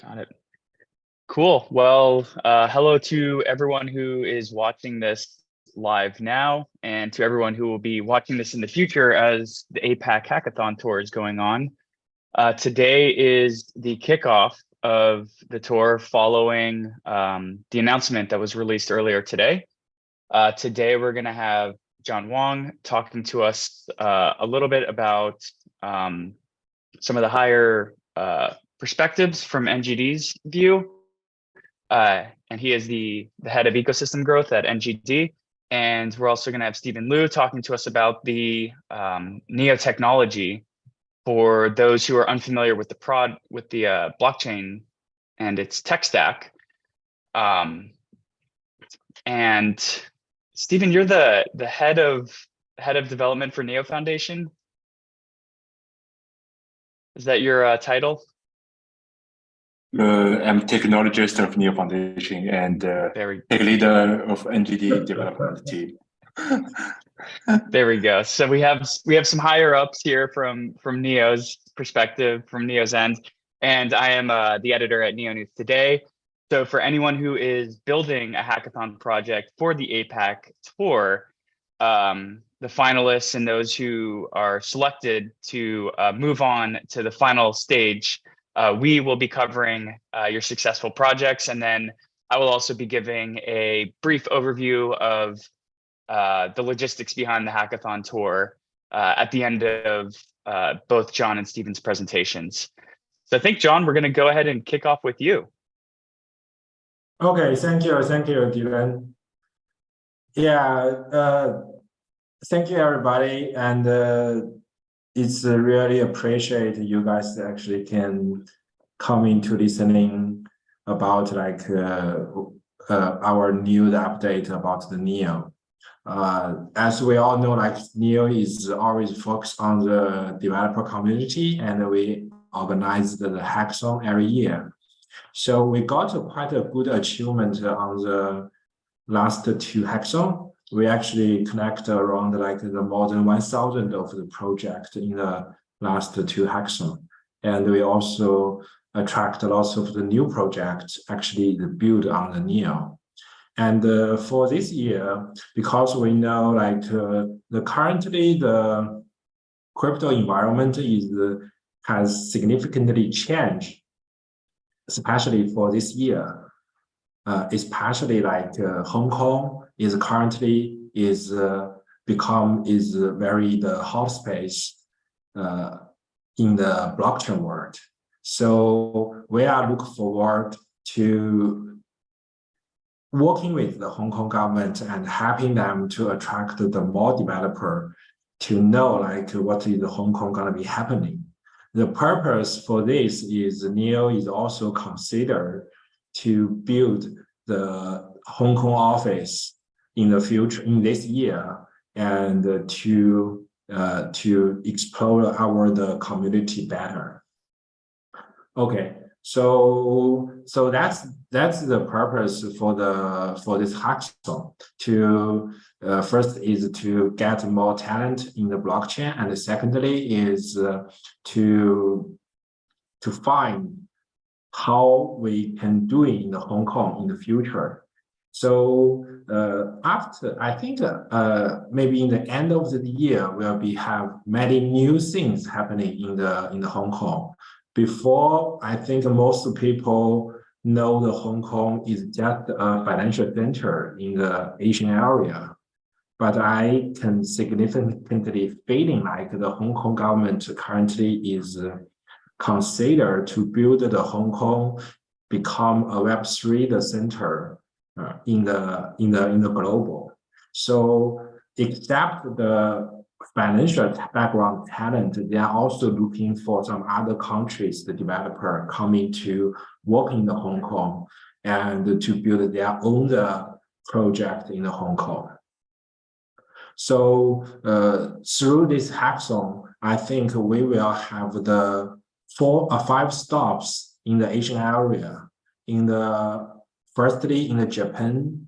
Got it. Cool. Well, hello to everyone who is watching this live now, and to everyone who will be watching this in the future as the APAC Hackathon tour is going on. Today is the kickoff of the tour following the announcement that was released earlier today. Today, we're going to have John Wong talking to us a little bit about some of the higher perspectives from NGD's view. And he is the head of ecosystem growth at NGD. And we're also going to have Stephen Liu talking to us about the NEO technology for those who are unfamiliar with the blockchain and its tech stack. And Stephen, you're the head of development for NEO Foundation. Is that your title? I'm technologist of NEO Foundation and tech leader of NGD development team. There we go. So we have some higher ups here from NEO's perspective, from NEO's end, and I am the editor at Neo News Today. So for anyone who is building a hackathon project for the APAC tour, the finalists and those who are selected to move on to the final stage, we will be covering your successful projects, and then I will also be giving a brief overview of the logistics behind the hackathon tour at the end of both John and Stephen's presentations. So I think, John, we're going to go ahead and kick off with you. Okay, thank you, Dylan. Yeah, thank you, everybody, and it's really appreciate you guys actually can come into listening about like our new update about the NEO. As we all know, like NEO is always focused on the developer community, and we organize the hackathon every year. So we got quite a good achievement on the last two hackathons. We actually connect around like the more than 1,000 of the project in the last two hackathons. And we also attract lots of the new projects actually built on the NEO. And for this year, because we know like currently the crypto environment has significantly changed, especially for this year, especially like Hong Kong is currently very the hot space in the blockchain world. So we are looking forward to working with the Hong Kong government and helping them to attract the more developer to know like what is the Hong Kong gonna be happening. The purpose for this is NEO is also considered to build the Hong Kong office in the future, in this year, and to explore the community better. Okay, so that's the purpose for this hackathon. To first is to get more talent in the blockchain, and secondly is to find how we can do it in Hong Kong in the future. So after, I think maybe in the end of the year, we'll have many new things happening in the Hong Kong. Before, I think most people know the Hong Kong is just a financial center in the Asian area. But I can significantly feeling like the Hong Kong government currently is considered to build the Hong Kong become a Web3 center in the global. So except the financial background talent, they are also looking for some other countries, the developer coming to work in the Hong Kong and to build their own project in the Hong Kong. So through this hackathon, I think we will have the 4 or 5 stops in the Asian area. Firstly, in the Japan,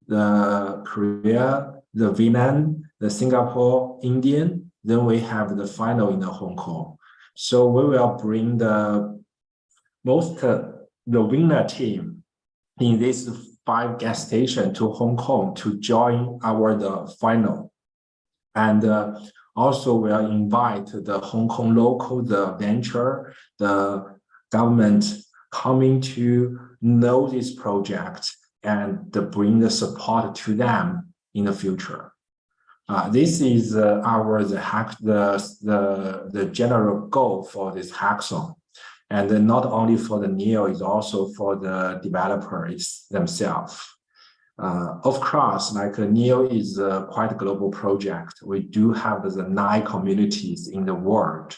the Korea, the Vietnam, the Singapore, Indian, then we have the final in the Hong Kong. So we will bring the most the winner team in this 5 gas station to Hong Kong to join the final. And also we'll invite the Hong Kong local, the venture, the government coming to know this project and to bring the support to them in the future. This is the general goal for this hackathon. And not only for the NEO, it's also for the developers themselves. Of course, like NEO is a quite global project. We do have the 9 communities in the world.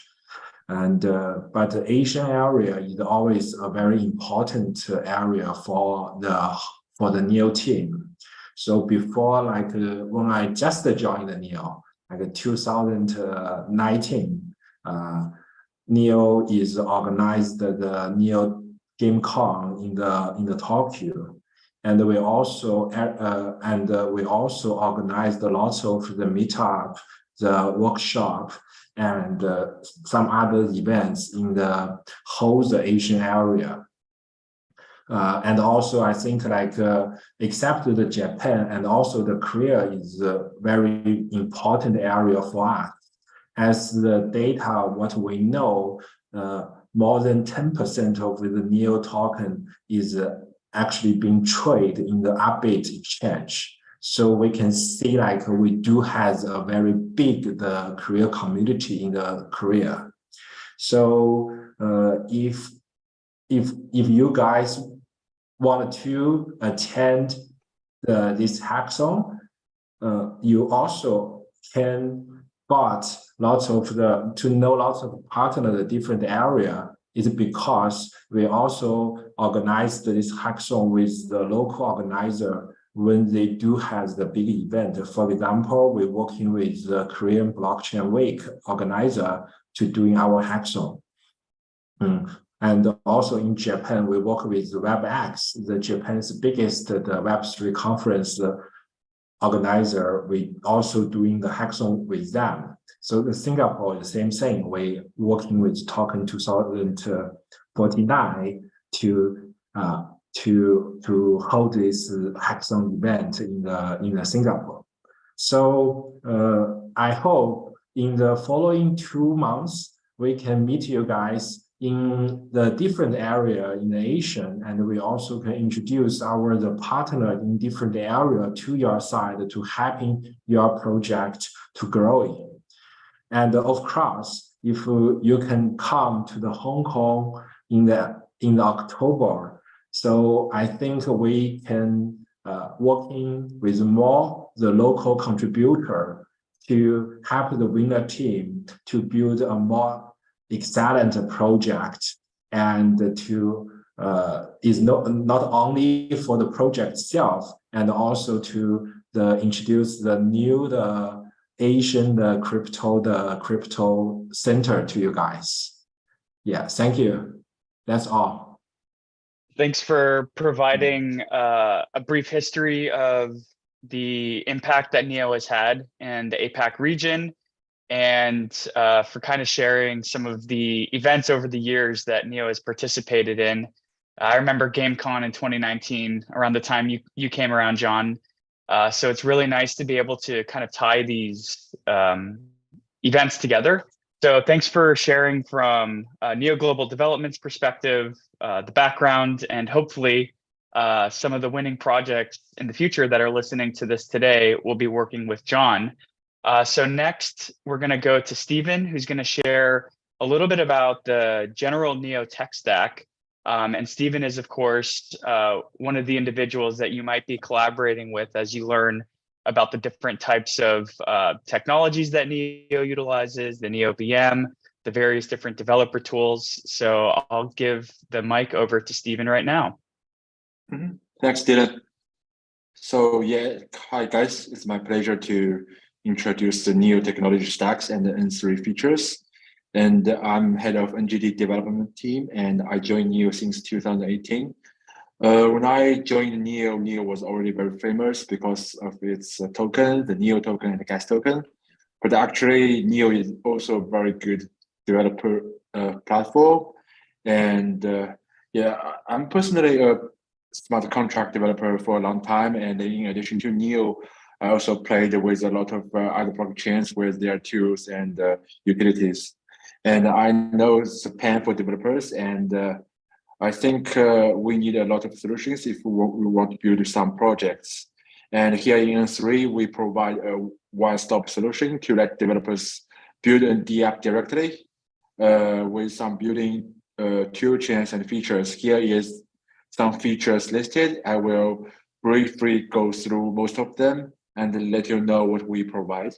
And but the Asian area is always a very important area for the NEO team. So before, like when I just joined the NEO, like 2019, NEO is organized the NEO GameCon in the Tokyo, and we also organized lots of the meetup, the workshop, and some other events in the whole Asian area. And also, I think like except the Japan and also the Korea is a very important area for us. As the data, what we know, more than 10% of the NEO token is actually being traded in the APAC exchange. So we can see like we do have a very big the Korea community in the Korea. So if you guys want to attend this hackathon, you also can got lots of to know lots of partners in the different area is because we also organized this hackathon with the local organizer when they do have the big event. For example, we're working with the Korean Blockchain Week organizer to doing our hackathon. And also in Japan, we work with WebX, the Japan's biggest the Web3 conference organizer. We also doing the hackathon with them. So the Singapore, the same thing. We working with Token 2049 to hold this hackathon event in the Singapore. So I hope in the following 2 months we can meet you guys in the different area in the Asian, and we also can introduce the partner in different area to your side to helping your project to growing. And of course, if you can come to the Hong Kong in the October, so I think we can working with more the local contributor to help the winner team to build a more excellent project, and to is not only for the project itself, and also to introduce the new Asian crypto center to you guys. Yeah, thank you. That's all. Thanks for providing a brief history of the impact that NEO has had in the APAC region, and for kind of sharing some of the events over the years that NEO has participated in. I remember GameCon in 2019, around the time you came around, John. So it's really nice to be able to kind of tie these events together. So thanks for sharing from NEO Global Development's perspective, the background, and hopefully some of the winning projects in the future that are listening to this today will be working with John. So next, we're going to go to Stephen, who's going to share a little bit about the general NEO tech stack. And Stephen is, of course, one of the individuals that you might be collaborating with as you learn about the different types of technologies that NEO utilizes, the NEO VM, the various different developer tools. So I'll give the mic over to Stephen right now. Thanks, Dylan. So yeah, hi guys, it's my pleasure to introduce the NEO technology stacks and the N3 features. And I'm head of NGD development team, and I joined NEO since 2018. When I joined NEO, NEO was already very famous because of its token, the NEO token and the gas token. But actually, NEO is also a very good developer platform. And Yeah, I'm personally a smart contract developer for a long time, and in addition to Neo, I also played with a lot of other blockchains with their tools and utilities. And I know it's a pain for developers, and I think we need a lot of solutions if we want to build some projects. And here in N3, we provide a one-stop solution to let developers build the app directly with some building tool chains and features. Here is some features listed. I will briefly go through most of them and let you know what we provide.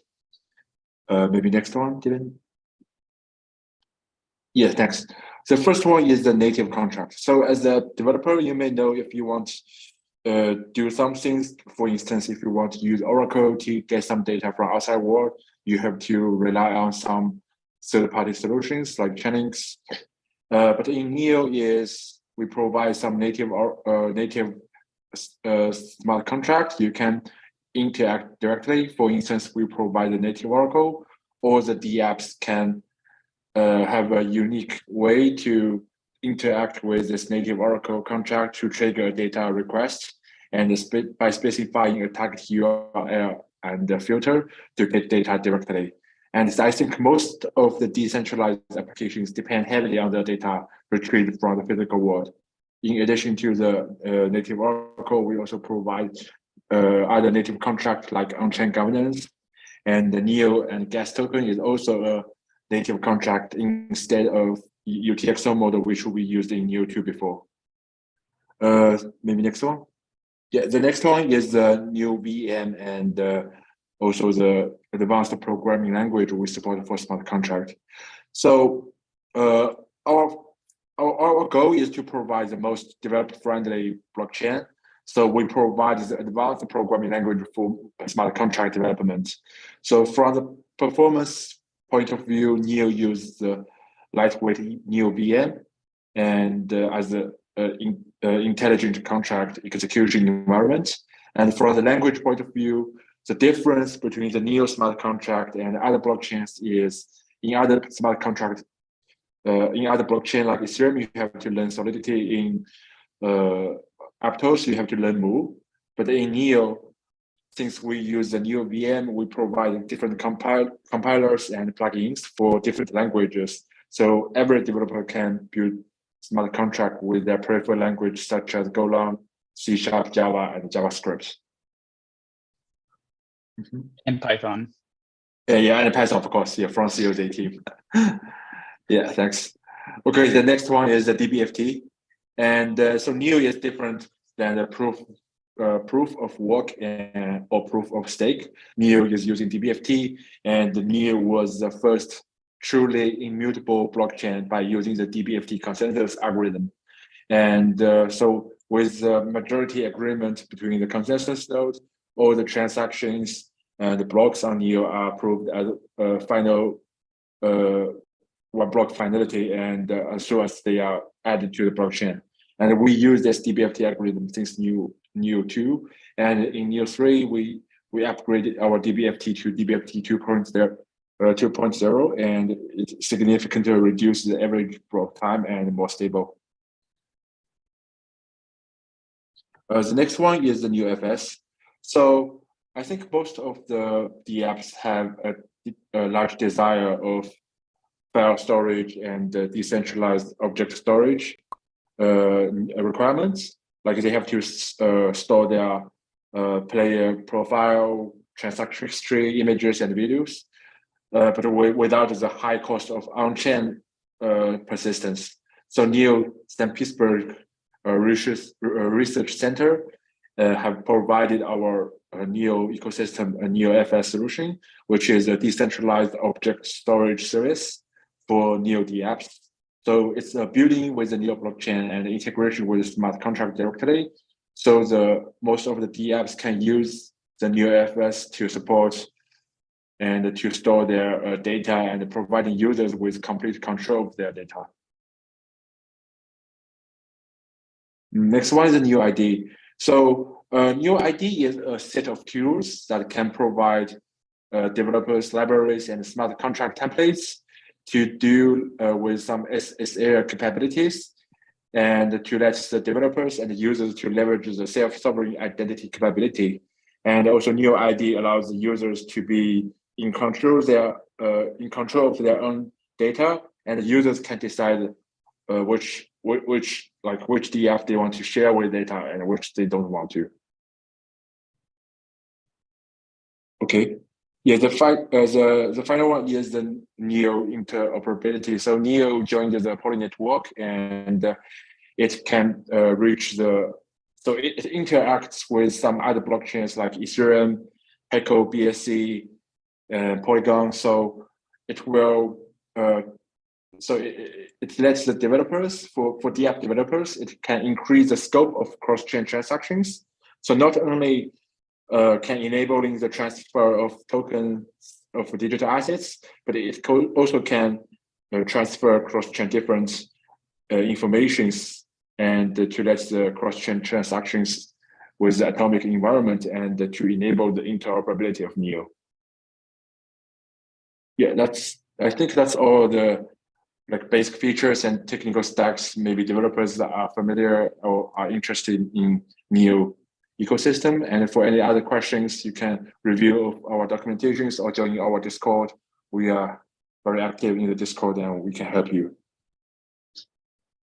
Maybe next one, Dylan. Yes, next. The first one is the native contract. So as a developer, you may know if you want do some things. For instance, if you want to use Oracle to get some data from outside world, you have to rely on some third-party solutions like Chainlinks. But in Neo is we provide some native smart contract. You can interact directly. For instance, we provide the native Oracle, or the dApps can have a unique way to interact with this native Oracle contract to trigger a data request, and by specifying a target URL and a filter to get data directly. And I think most of the decentralized applications depend heavily on the data retrieved from the physical world. In addition to the native Oracle, we also provide other native contracts like on-chain governance, and the Neo and gas token is also a native contract instead of UTXO model, which we used in Neo 2 before. Maybe next one. Yeah, the next one is the new VM and also the advanced programming language we support for smart contract. So our goal is to provide the most developer-friendly blockchain. So we provide the advanced programming language for smart contract development. So from the performance point of view, Neo uses the lightweight Neo VM and as an intelligent contract execution environment. And from the language point of view, the difference between the Neo smart contract and other blockchains is in other smart contract, in other blockchain like Ethereum, you have to learn Solidity. In Aptos, you have to learn Move. But in Neo, since we use the Neo VM, we provide different compilers and plugins for different languages. So every developer can build smart contract with their preferred language, such as Golang, C#, Java, and JavaScript. And Python. Yeah, and Python, of course, yeah, from COJ team. Yeah, thanks. Okay, the next one is the DBFT. And so Neo is different than the proof of work or proof of stake. Neo is using DBFT, and Neo was the first truly immutable blockchain by using the DBFT consensus algorithm. And so with the majority agreement between the consensus nodes, all the transactions and the blocks on Neo are approved as final one block finality, and as soon as they are added to the blockchain. And we use this DBFT algorithm since Neo 2, and in Neo 3 we upgraded our DBFT to DBFT 2.0, and it significantly reduces the average block time and more stable. The next one is the Neo FS. So I think most of the apps have a large desire of file storage and decentralized object storage requirements. Like they have to store their player profile, transaction history, images, and videos, but without the high cost of on-chain persistence. So Neo St. Petersburg Research Center have provided our Neo ecosystem, a Neo FS solution, which is a decentralized object storage service for Neo dApps. So it's a building with the Neo blockchain and integration with the smart contract directly. So most of the dApps can use the Neo FS to support and to store their data and providing users with complete control of their data. Next one is the Neo ID. So Neo ID is a set of tools that can provide developers, libraries, and smart contract templates to deal with some SSL capabilities. and to let the developers and the users to leverage the self-sovereign identity capability. And also Neo ID allows the users to be in control of their own data, and the users can decide which DF they want to share with data and which they don't want to. Okay. Yeah, the final one is the Neo interoperability. So Neo joined the Poly network, and it can reach so it interacts with some other blockchains like Ethereum, Heco, BSC, Polygon. So it will it lets the developers for DApp developers, it can increase the scope of cross-chain transactions. So not only can enabling the transfer of tokens of digital assets, but it also can transfer cross-chain different informations and to let the cross-chain transactions with the atomic environment and to enable the interoperability of Neo. Yeah, I think that's all the basic features and technical stacks. Maybe developers that are familiar or are interested in Neo ecosystem. And for any other questions, you can review our documentations or join our Discord. We are very active in the Discord and we can help you.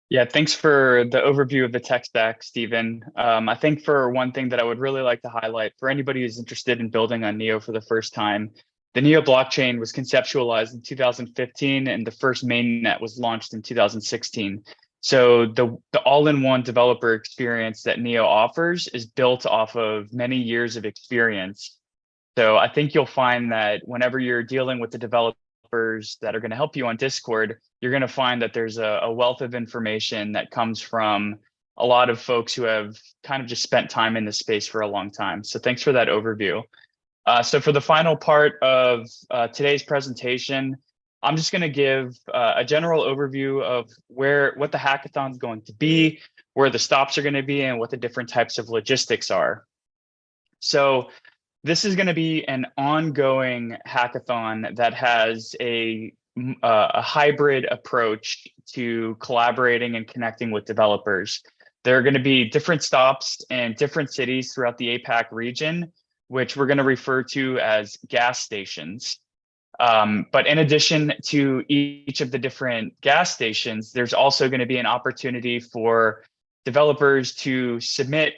Yeah, thanks for the overview of the tech stack, Stephen. I think for one thing that I would really like to highlight for anybody who's interested in building on Neo for the first time, the Neo blockchain was conceptualized in 2015 and the first mainnet was launched in 2016. So the all-in-one developer experience that Neo offers is built off of many years of experience. So I think you'll find that whenever you're dealing with the developers that are going to help you on Discord, you're going to find that there's a wealth of information that comes from a lot of folks who have kind of just spent time in this space for a long time. So thanks for that overview. So for the final part of today's presentation, I'm just going to give a general overview of what the hackathon is going to be, where the stops are going to be, and what the different types of logistics are. So this is going to be an ongoing hackathon that has a hybrid approach to collaborating and connecting with developers. There are going to be different stops in different cities throughout the APAC region, which we're going to refer to as gas stations. But in addition to each of the different gas stations, there's also going to be an opportunity for developers to submit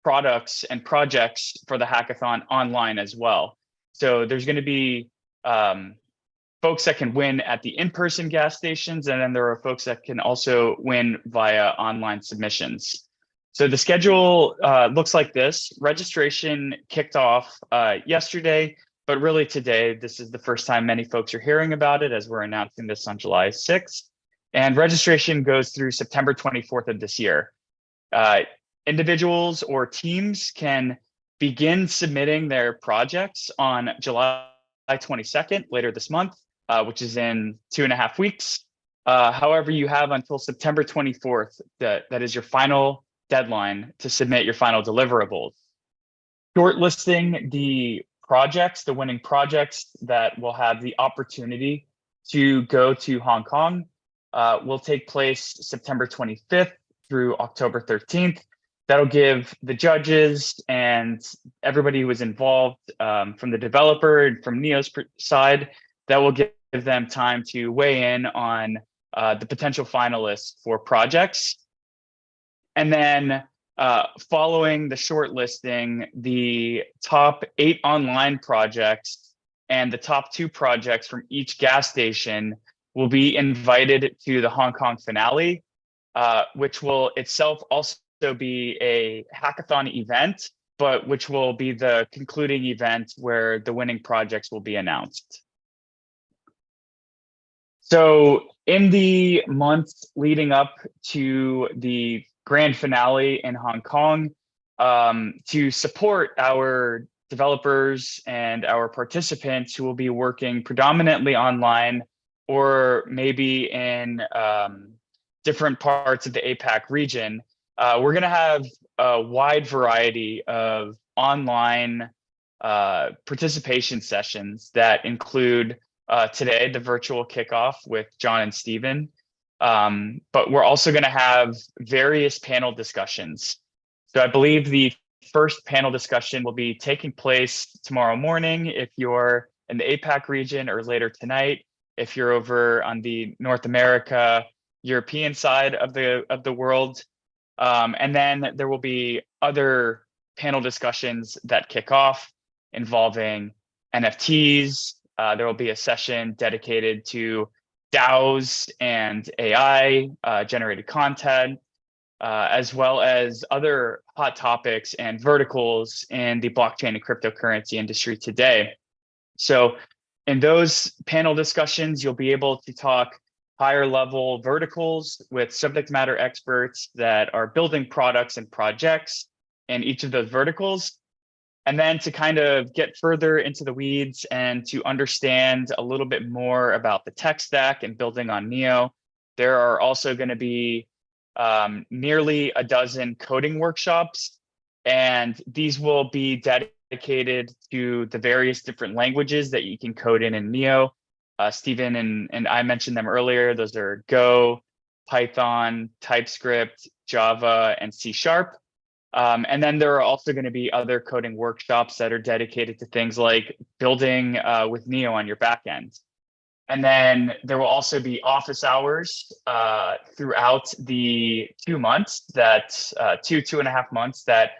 products and projects for the hackathon online as well. So there's going to be folks that can win at the in-person gas stations, and then there are folks that can also win via online submissions. So the schedule looks like this. Registration kicked off yesterday, but really today, this is the first time many folks are hearing about it as we're announcing this on July 6th. And registration goes through September 24th of this year. Individuals or teams can begin submitting their projects on July 22nd, later this month, which is in 2.5 weeks. However, you have until September 24th, that is your final deadline to submit your final deliverables. Shortlisting the winning projects that will have the opportunity to go to Hong Kong will take place September 25th through October 13th. That'll give the judges and everybody who was involved from the developer and from Neo's side, that will give them time to weigh in on the potential finalists for projects. And then following the shortlisting, the top 8 online projects and the top 2 projects from each gas station will be invited to the Hong Kong finale, which will itself also be a hackathon event, but which will be the concluding event where the winning projects will be announced. So in the months leading up to the grand finale in Hong Kong, to support our developers and our participants who will be working predominantly online or maybe in different parts of the APAC region, we're going to have a wide variety of online participation sessions that include today, the virtual kickoff with John and Stephen. But we're also going to have various panel discussions. So I believe the first panel discussion will be taking place tomorrow morning if you're in the APAC region, or later tonight if you're over on the North America, European side of the world. And then there will be other panel discussions that kick off involving NFTs. There will be a session dedicated to DAOs and AI, generated content, as well as other hot topics and verticals in the blockchain and cryptocurrency industry today. So in those panel discussions, you'll be able to talk higher level verticals with subject matter experts that are building products and projects in each of those verticals. And then to kind of get further into the weeds and to understand a little bit more about the tech stack and building on Neo, there are also going to be nearly a dozen coding workshops, and these will be dedicated to the various different languages that you can code in Neo. Stephen and I mentioned them earlier. Those are Go, Python, TypeScript, Java, and C#. And then there are also going to be other coding workshops that are dedicated to things like building with Neo on your backend. And then there will also be office hours throughout the 2 months that 2.5 months that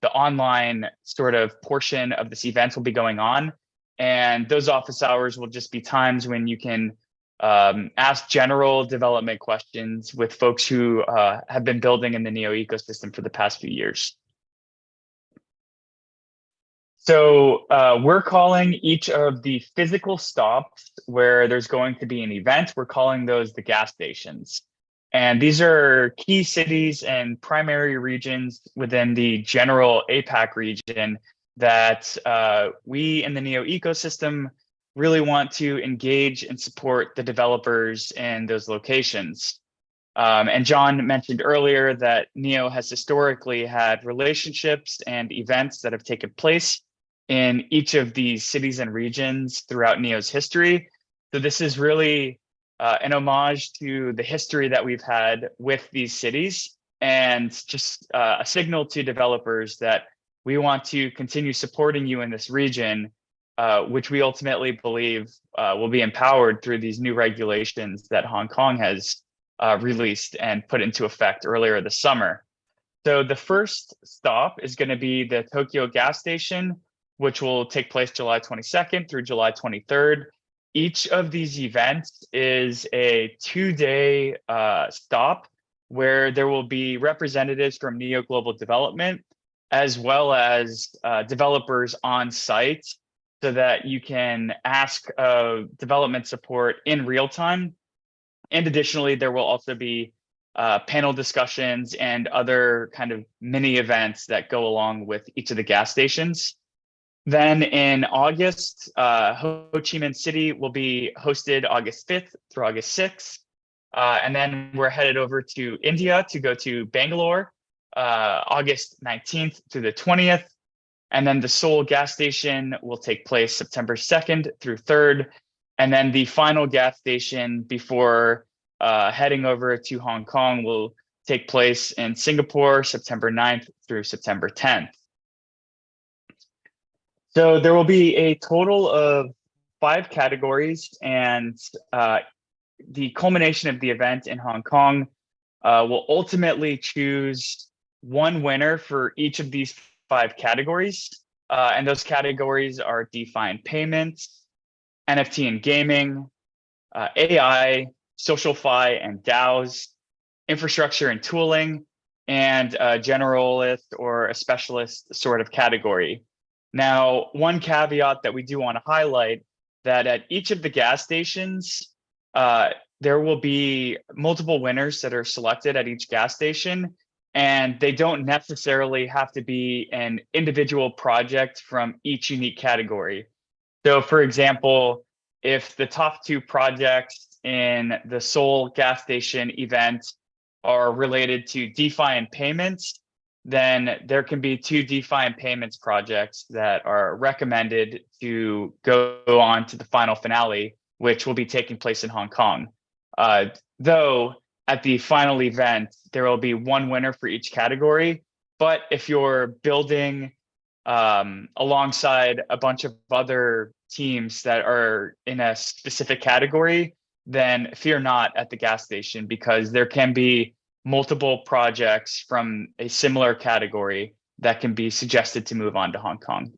the online sort of portion of this event will be going on. And those office hours will just be times when you can ask general development questions with folks who have been building in the Neo ecosystem for the past few years. So we're calling each of the physical stops where there's going to be an event, we're calling those the gas stations. And these are key cities and primary regions within the general APAC region that we in the Neo ecosystem really want to engage and support the developers in those locations. And John mentioned earlier that Neo has historically had relationships and events that have taken place in each of these cities and regions throughout Neo's history. So this is really an homage to the history that we've had with these cities, and just a signal to developers that we want to continue supporting you in this region, which we ultimately believe will be empowered through these new regulations that Hong Kong has released and put into effect earlier this summer. So the first stop is going to be the Tokyo gas station, which will take place July 22nd through July 23rd. Each of these events is a 2-day stop where there will be representatives from Neo Global Development, as well as developers on site, so that you can ask development support in real time. And additionally, there will also be panel discussions and other kind of mini events that go along with each of the gas stations. Then in August, Ho Chi Minh City will be hosted August 5th through August 6th. And then we're headed over to India to go to Bangalore, August 19th to the 20th. And then the Seoul gas station will take place September 2nd through 3rd. And then the final gas station before heading over to Hong Kong will take place in Singapore, September 9th through September 10th. So there will be a total of 5 categories, and the culmination of the event in Hong Kong will ultimately choose one winner for each of these 5 categories. And those categories are DeFi and payments, NFT and gaming, AI, social fi and DAOs, infrastructure and tooling, and a generalist or a specialist sort of category. Now, one caveat that we do want to highlight, that at each of the gas stations, there will be multiple winners that are selected at each gas station, and they don't necessarily have to be an individual project from each unique category. So for example, if the top 2 projects in the Seoul gas station event are related to DeFi and payments, then there can be 2 DeFi and payments projects that are recommended to go on to the final finale, which will be taking place in Hong Kong. Though at the final event, there will be one winner for each category. But if you're building alongside a bunch of other teams that are in a specific category, then fear not at the gas station, because there can be multiple projects from a similar category that can be suggested to move on to Hong Kong.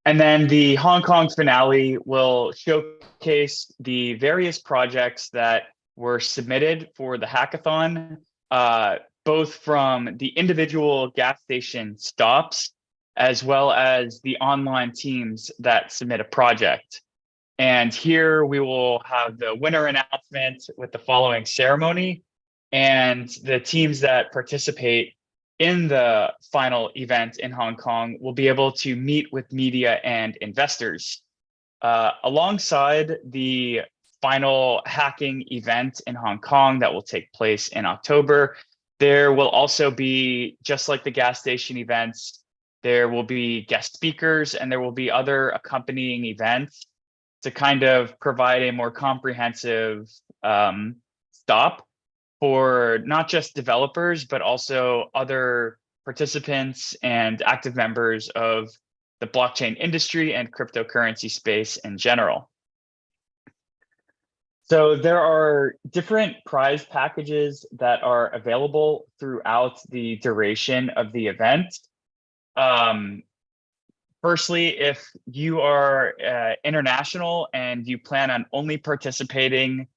And then the Hong Kong finale will showcase the various projects that were submitted for the hackathon, both from the individual gas station stops, as well as the online teams that submit a project. And here we will have the winner announcement with the following ceremony, and the teams that participate in the final event in Hong Kong will be able to meet with media and investors. Alongside the final hacking event in Hong Kong that will take place in October, there will also be, just like the gas station events, there will be guest speakers and there will be other accompanying events to kind of provide a more comprehensive stop for not just developers, but also other participants and active members of the blockchain industry and cryptocurrency space in general. So there are different prize packages that are available throughout the duration of the event. Firstly, if you are international and you plan on only participating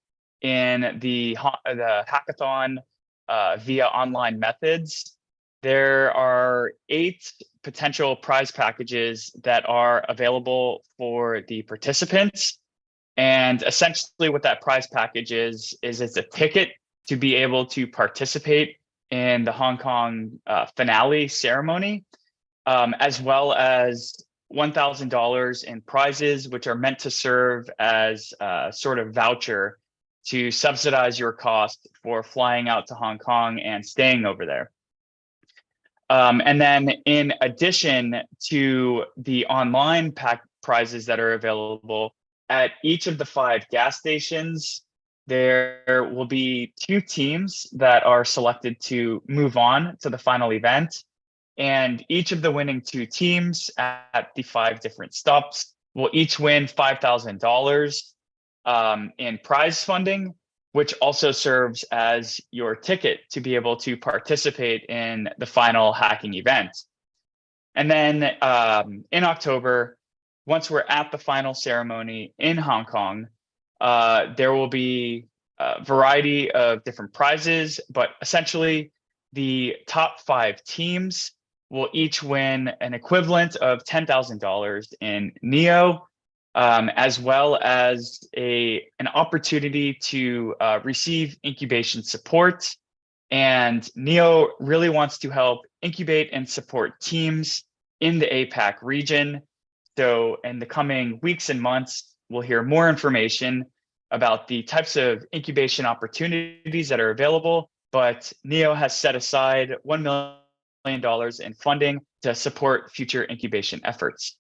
in the hackathon via online methods, there are 8 potential prize packages that are available for the participants. And essentially what that prize package is it's a ticket to be able to participate in the Hong Kong finale ceremony, as well as $1,000 in prizes, which are meant to serve as a sort of voucher to subsidize your cost for flying out to Hong Kong and staying over there. And then in addition to the online prizes that are available, at each of the 5 gas stations, there will be 2 teams that are selected to move on to the final event. And each of the winning 2 teams at the 5 different stops will each win $5,000 in prize funding, which also serves as your ticket to be able to participate in the final hacking event. And then in October, once we're at the final ceremony in Hong Kong, there will be a variety of different prizes, but essentially the top 5 teams will each win an equivalent of $10,000 in NEO, as well as an opportunity to receive incubation support. And NEO really wants to help incubate and support teams in the APAC region. So in the coming weeks and months, we'll hear more information about the types of incubation opportunities that are available, but NEO has set aside $1 million in funding to support future incubation efforts.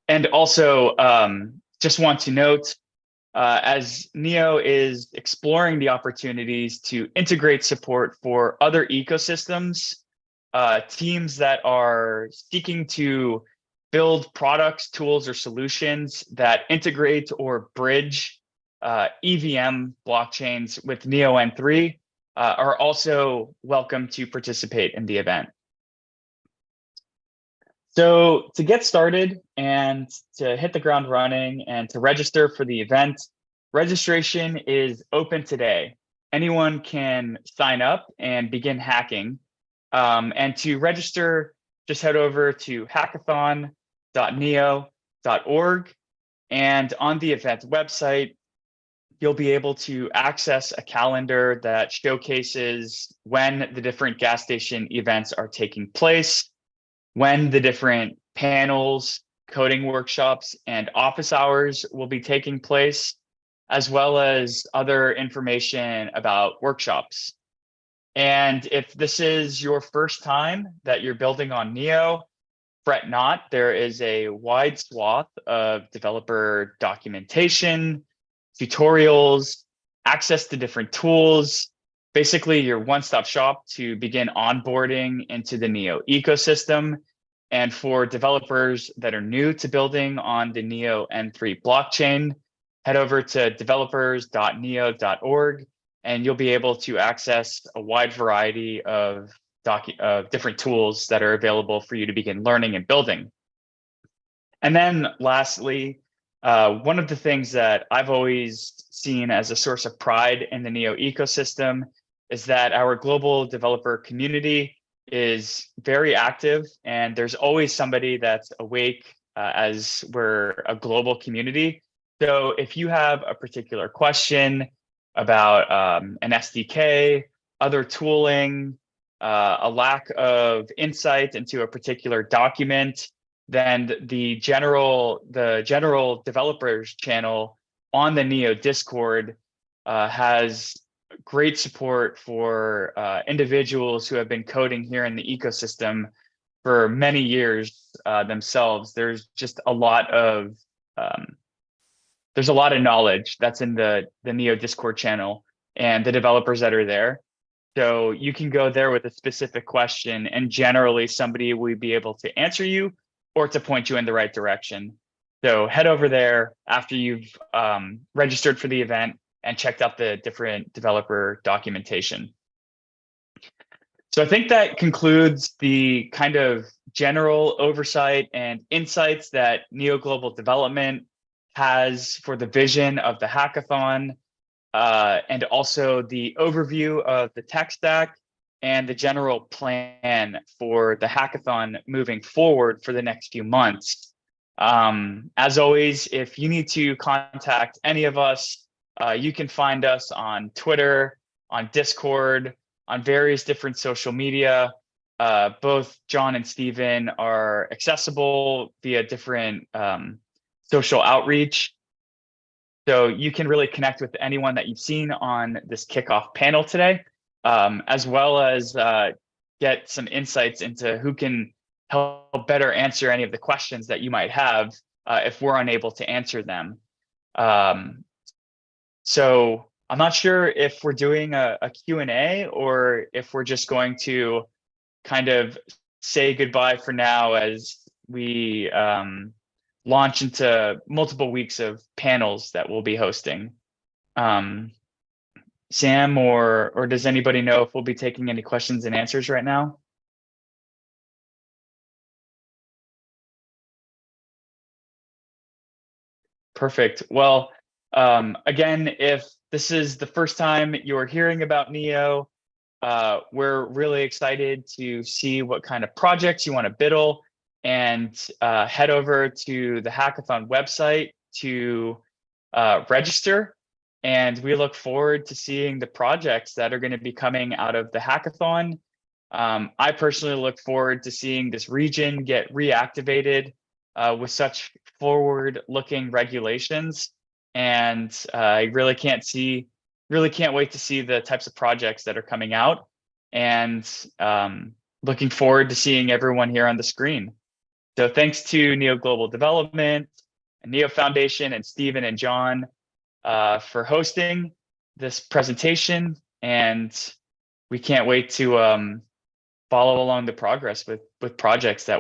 And also, just want to note, as NEO is exploring the opportunities to integrate support for other ecosystems, teams that are seeking to build products, tools, or solutions that integrate or bridge EVM blockchains with NEO N3 are also welcome to participate in the event. So to get started and to hit the ground running and to register for the event, registration is open today. Anyone can sign up and begin hacking. And to register, just head over to hackathon.neo.org. And on the event website, you'll be able to access a calendar that showcases when the different gas station events are taking place, when the different panels, coding workshops, and office hours will be taking place, as well as other information about workshops. And if this is your first time that you're building on NEO, fret not, there is a wide swath of developer documentation, tutorials, access to different tools, basically your one-stop shop to begin onboarding into the NEO ecosystem. And for developers that are new to building on the NEO N3 blockchain, head over to developers.neo.org, and you'll be able to access a wide variety of different tools that are available for you to begin learning and building. And then lastly, one of the things that I've always seen as a source of pride in the NEO ecosystem is that our global developer community is very active, and there's always somebody that's awake as we're a global community. So if you have a particular question about an SDK, other tooling, a lack of insight into a particular document, then the general developers channel on the NEO Discord has great support for individuals who have been coding here in the ecosystem for many years themselves. There's just a lot of knowledge that's in the NEO Discord channel and the developers that are there. So you can go there with a specific question, and generally somebody will be able to answer you or to point you in the right direction. So head over there after you've registered for the event and checked out the different developer documentation. So I think that concludes the kind of general oversight and insights that NEO Global Development has for the vision of the hackathon, and also the overview of the tech stack and the general plan for the hackathon moving forward for the next few months. As always, if you need to contact any of us, you can find us on Twitter, on Discord, on various different social media. Both John and Steven are accessible via different social outreach. So you can really connect with anyone that you've seen on this kickoff panel today, as well as get some insights into who can help better answer any of the questions that you might have if we're unable to answer them. So I'm not sure if we're doing a Q&A or if we're just going to kind of say goodbye for now as we launch into multiple weeks of panels that we'll be hosting. Sam, or does anybody know if we'll be taking any questions and answers right now? Perfect. Well, again, if this is the first time you're hearing about NEO, we're really excited to see what kind of projects you want to biddle, and head over to the Hackathon website to register. And we look forward to seeing the projects that are going to be coming out of the hackathon. I personally look forward to seeing this region get reactivated with such forward-looking regulations. And I really can't wait to see the types of projects that are coming out, and looking forward to seeing everyone here on the screen. So thanks to NEO Global Development, and NEO Foundation, and Stephen and John for hosting this presentation. And we can't wait to follow along the progress with projects that